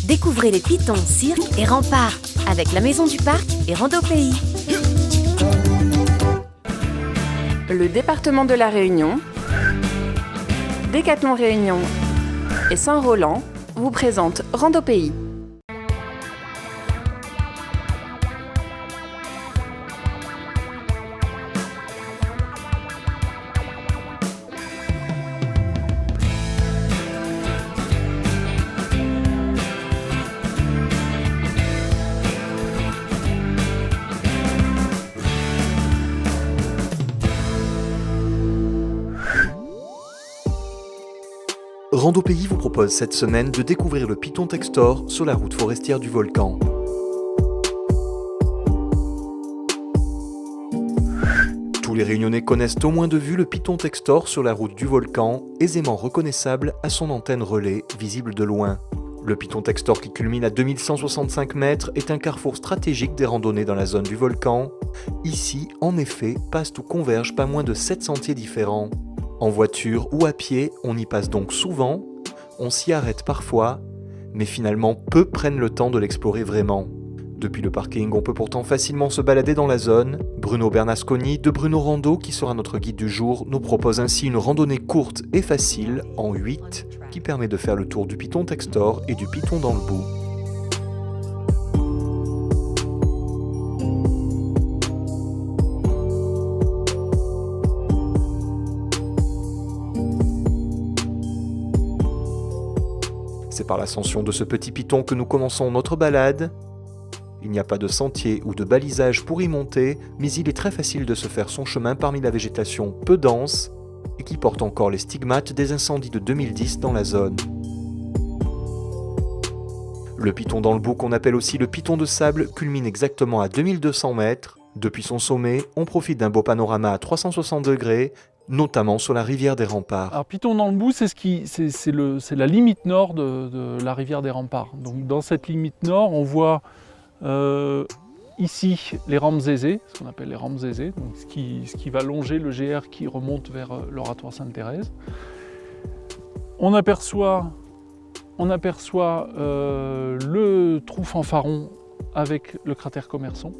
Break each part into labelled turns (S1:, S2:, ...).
S1: Découvrez les pitons, cirques et remparts avec la Maison du Parc et Randopéi.
S2: Le département de la Réunion, Décathlon Réunion et Saint-Roland vous présentent Randopéi.
S3: Randopéi vous propose cette semaine de découvrir le Piton Textor sur la route forestière du volcan. Tous les Réunionnais connaissent au moins de vue le Piton Textor sur la route du volcan, aisément reconnaissable à son antenne relais visible de loin. Le Piton Textor qui culmine à 2165 mètres est un carrefour stratégique des randonnées dans la zone du volcan. Ici, en effet, passent ou convergent pas moins de 7 sentiers différents. En voiture ou à pied, on y passe donc souvent, on s'y arrête parfois, mais finalement peu prennent le temps de l'explorer vraiment. Depuis le parking, on peut pourtant facilement se balader dans la zone. Bruno Bernasconi de Bruno Rando, qui sera notre guide du jour, nous propose ainsi une randonnée courte et facile, en 8, qui permet de faire le tour du Piton Textor et du Piton dans le Bout. C'est par l'ascension de ce petit piton que nous commençons notre balade. Il n'y a pas de sentier ou de balisage pour y monter, mais il est très facile de se faire son chemin parmi la végétation peu dense et qui porte encore les stigmates des incendies de 2010 dans la zone. Le Piton dans le Bout, qu'on appelle aussi le Piton de sable, culmine exactement à 2200 mètres. Depuis son sommet, on profite d'un beau panorama à 360 degrés, notamment sur la rivière des Remparts.
S4: Alors Piton dans le Bout, c'est la limite nord de la rivière des Remparts. Donc dans cette limite nord, on voit ici les rampes Zézé, ce qu'on appelle les rampes Zézé, donc ce qui va longer le GR qui remonte vers l'oratoire Sainte-Thérèse. On aperçoit le trou Fanfaron avec le cratère Commerçon,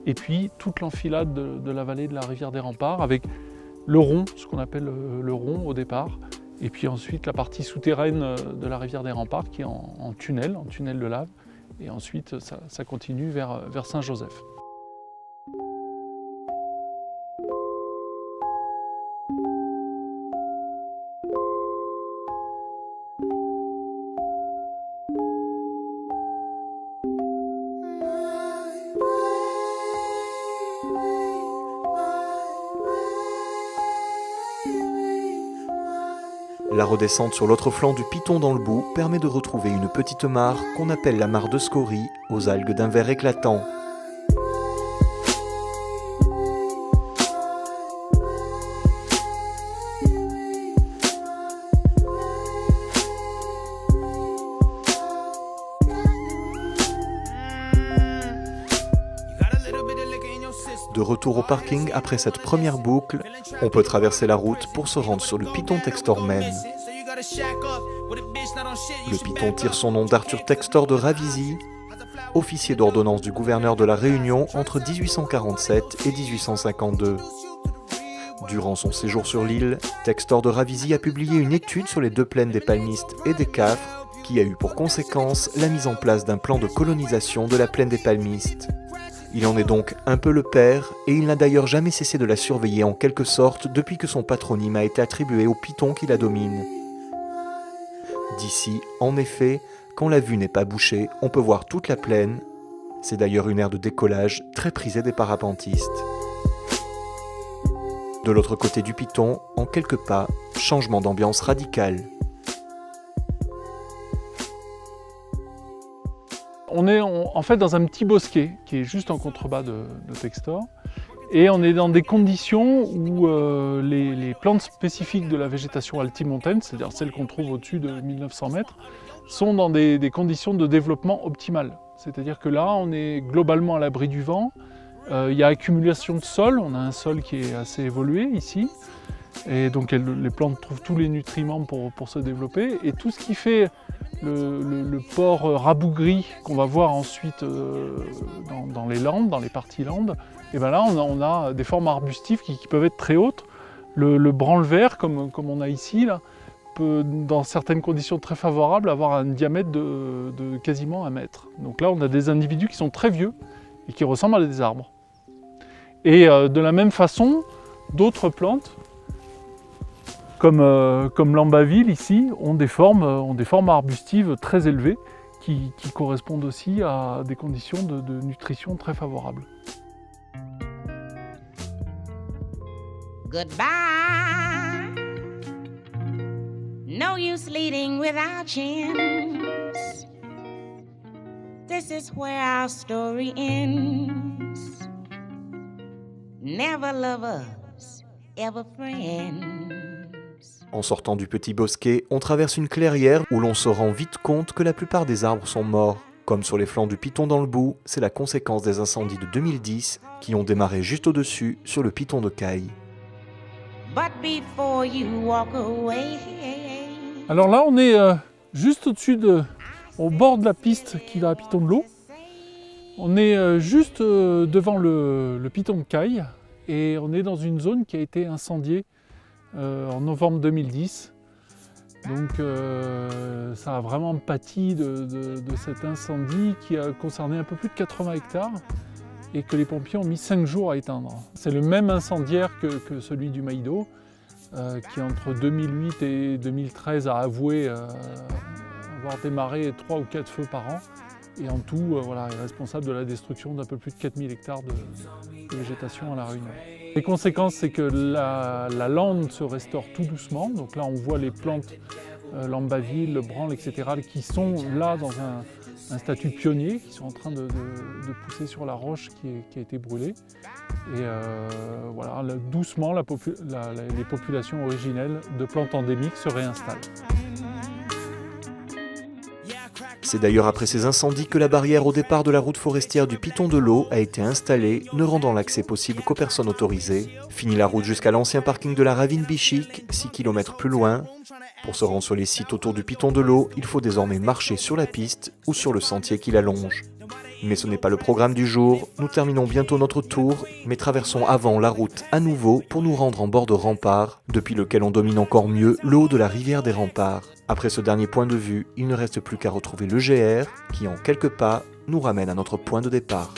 S4: et puis toute l'enfilade de la vallée de la rivière des Remparts avec le rond, ce qu'on appelle le rond au départ, et puis ensuite la partie souterraine de la rivière des Remparts qui est en tunnel de lave, et ensuite ça continue vers Saint-Joseph.
S3: La redescente sur l'autre flanc du Piton dans le Bout permet de retrouver une petite mare qu'on appelle la mare de scorie, aux algues d'un vert éclatant. De retour au parking après cette première boucle, on peut traverser la route pour se rendre sur le Piton Textor même. Le Piton tire son nom d'Arthur Textor de Ravisi, officier d'ordonnance du gouverneur de la Réunion entre 1847 et 1852. Durant son séjour sur l'île, Textor de Ravisi a publié une étude sur les deux plaines des Palmistes et des Cafres, qui a eu pour conséquence la mise en place d'un plan de colonisation de la plaine des Palmistes. Il en est donc un peu le père, et il n'a d'ailleurs jamais cessé de la surveiller en quelque sorte depuis que son patronyme a été attribué au Piton qui la domine. D'ici, en effet, quand la vue n'est pas bouchée, on peut voir toute la plaine. C'est d'ailleurs une aire de décollage très prisée des parapentistes. De l'autre côté du Piton, en quelques pas, changement d'ambiance radical.
S4: On est en fait dans un petit bosquet qui est juste en contrebas de Textor. Et on est dans des conditions où les plantes spécifiques de la végétation altimontaine, c'est-à-dire celles qu'on trouve au-dessus de 1900 mètres, sont dans des conditions de développement optimales. C'est-à-dire que là, on est globalement à l'abri du vent. Il y a accumulation de sol, on a un sol qui est assez évolué ici. Et donc les plantes trouvent tous les nutriments pour se développer. Et tout ce qui fait le le porc rabougri qu'on va voir ensuite dans les landes, dans les parties landes, et bien là on a des formes arbustives qui peuvent être très hautes. Le branle-vert, comme on a ici, là, peut, dans certaines conditions très favorables, avoir un diamètre de quasiment 1 mètre. Donc là on a des individus qui sont très vieux et qui ressemblent à des arbres. Et de la même façon, d'autres plantes, comme l'ambaville ici, ont des formes arbustives très élevées qui correspondent aussi à des conditions de nutrition très favorables.
S5: Goodbye. No use leading without chance. This is where our story ends. Never lovers, ever friends.
S3: En sortant du petit bosquet, on traverse une clairière où l'on se rend vite compte que la plupart des arbres sont morts. Comme sur les flancs du Piton dans le Bout, c'est la conséquence des incendies de 2010 qui ont démarré juste au-dessus sur le Piton de Caille.
S5: But before you walk away.
S4: Alors là on est juste au-dessus au bord de la piste qui va à Piton de l'Eau. On est juste devant le Piton de Caille et on est dans une zone qui a été incendiée en novembre 2010. Donc ça a vraiment pâti de cet incendie qui a concerné un peu plus de 80 hectares et que les pompiers ont mis 5 jours à éteindre. C'est le même incendiaire que celui du Maïdo qui entre 2008 et 2013 a avoué avoir démarré 3 ou 4 feux par an. Et en tout, est responsable de la destruction d'un peu plus de 4000 hectares de végétation à La Réunion. Les conséquences, c'est que la lande se restaure tout doucement. Donc là, on voit les plantes, l'ambaville, le branle, etc., qui sont là dans un statut pionnier, qui sont en train de pousser sur la roche qui a été brûlée. Et doucement, les populations originelles de plantes endémiques se réinstallent.
S3: C'est d'ailleurs après ces incendies que la barrière au départ de la route forestière du Piton de l'Eau a été installée, ne rendant l'accès possible qu'aux personnes autorisées. Fini la route jusqu'à l'ancien parking de la Ravine Bichic, 6 km plus loin. Pour se rendre sur les sites autour du Piton de l'Eau, il faut désormais marcher sur la piste ou sur le sentier qui la longe. Mais ce n'est pas le programme du jour, nous terminons bientôt notre tour, mais traversons avant la route à nouveau pour nous rendre en bord de rempart, depuis lequel on domine encore mieux le haut de la rivière des remparts. Après ce dernier point de vue, il ne reste plus qu'à retrouver le GR, qui en quelques pas nous ramène à notre point de départ.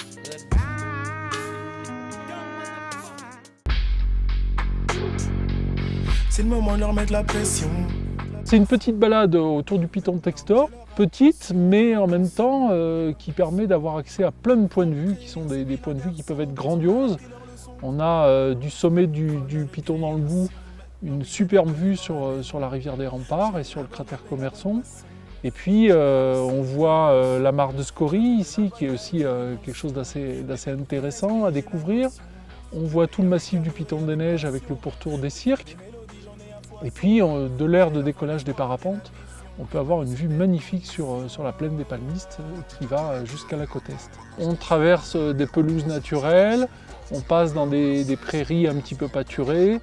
S6: C'est le moment de leur mettre la pression.
S4: C'est une petite balade autour du Piton de Textor, petite mais en même temps qui permet d'avoir accès à plein de points de vue qui sont des points de vue qui peuvent être grandioses. On a du sommet du Piton dans le Bout une superbe vue sur la rivière des Remparts et sur le cratère Commerson. Et puis on voit la mare de Scorie ici qui est aussi quelque chose d'assez intéressant à découvrir. On voit tout le massif du Piton des Neiges avec le pourtour des Cirques. Et puis, de l'aire de décollage des parapentes, on peut avoir une vue magnifique sur la plaine des Palmistes qui va jusqu'à la côte est. On traverse des pelouses naturelles, on passe dans des prairies un petit peu pâturées,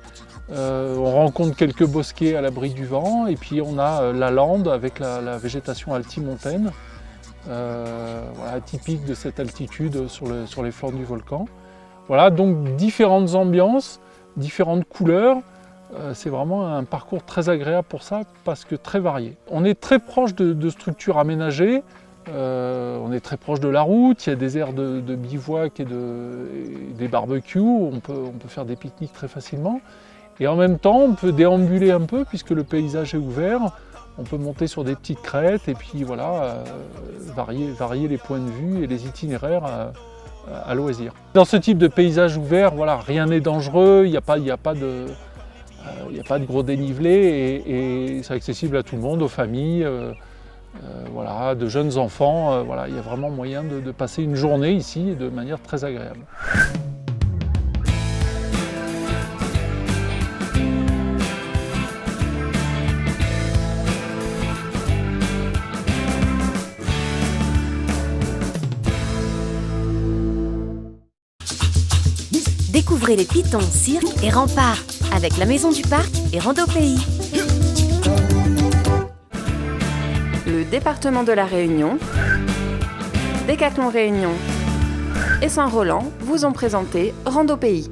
S4: on rencontre quelques bosquets à l'abri du vent, et puis on a la lande avec la végétation altimontaine, typique de cette altitude sur les flancs du volcan. Voilà, donc différentes ambiances, différentes couleurs. C'est vraiment un parcours très agréable pour ça, parce que très varié. On est très proche de structures aménagées, on est très proche de la route, il y a des aires de bivouac et des barbecues, on peut faire des pique-niques très facilement. Et en même temps, on peut déambuler un peu, puisque le paysage est ouvert, on peut monter sur des petites crêtes et puis varier les points de vue et les itinéraires à loisir. Dans ce type de paysage ouvert, rien n'est dangereux, il n'y a pas de gros dénivelé et c'est accessible à tout le monde, aux familles, de jeunes enfants. Il y a vraiment moyen de passer une journée ici de manière très agréable.
S1: Découvrez les pitons, cirques et remparts avec la Maison du Parc et Rando Pays.
S2: Le département de la Réunion, Décathlon Réunion et Saint-Roland vous ont présenté Rando Pays.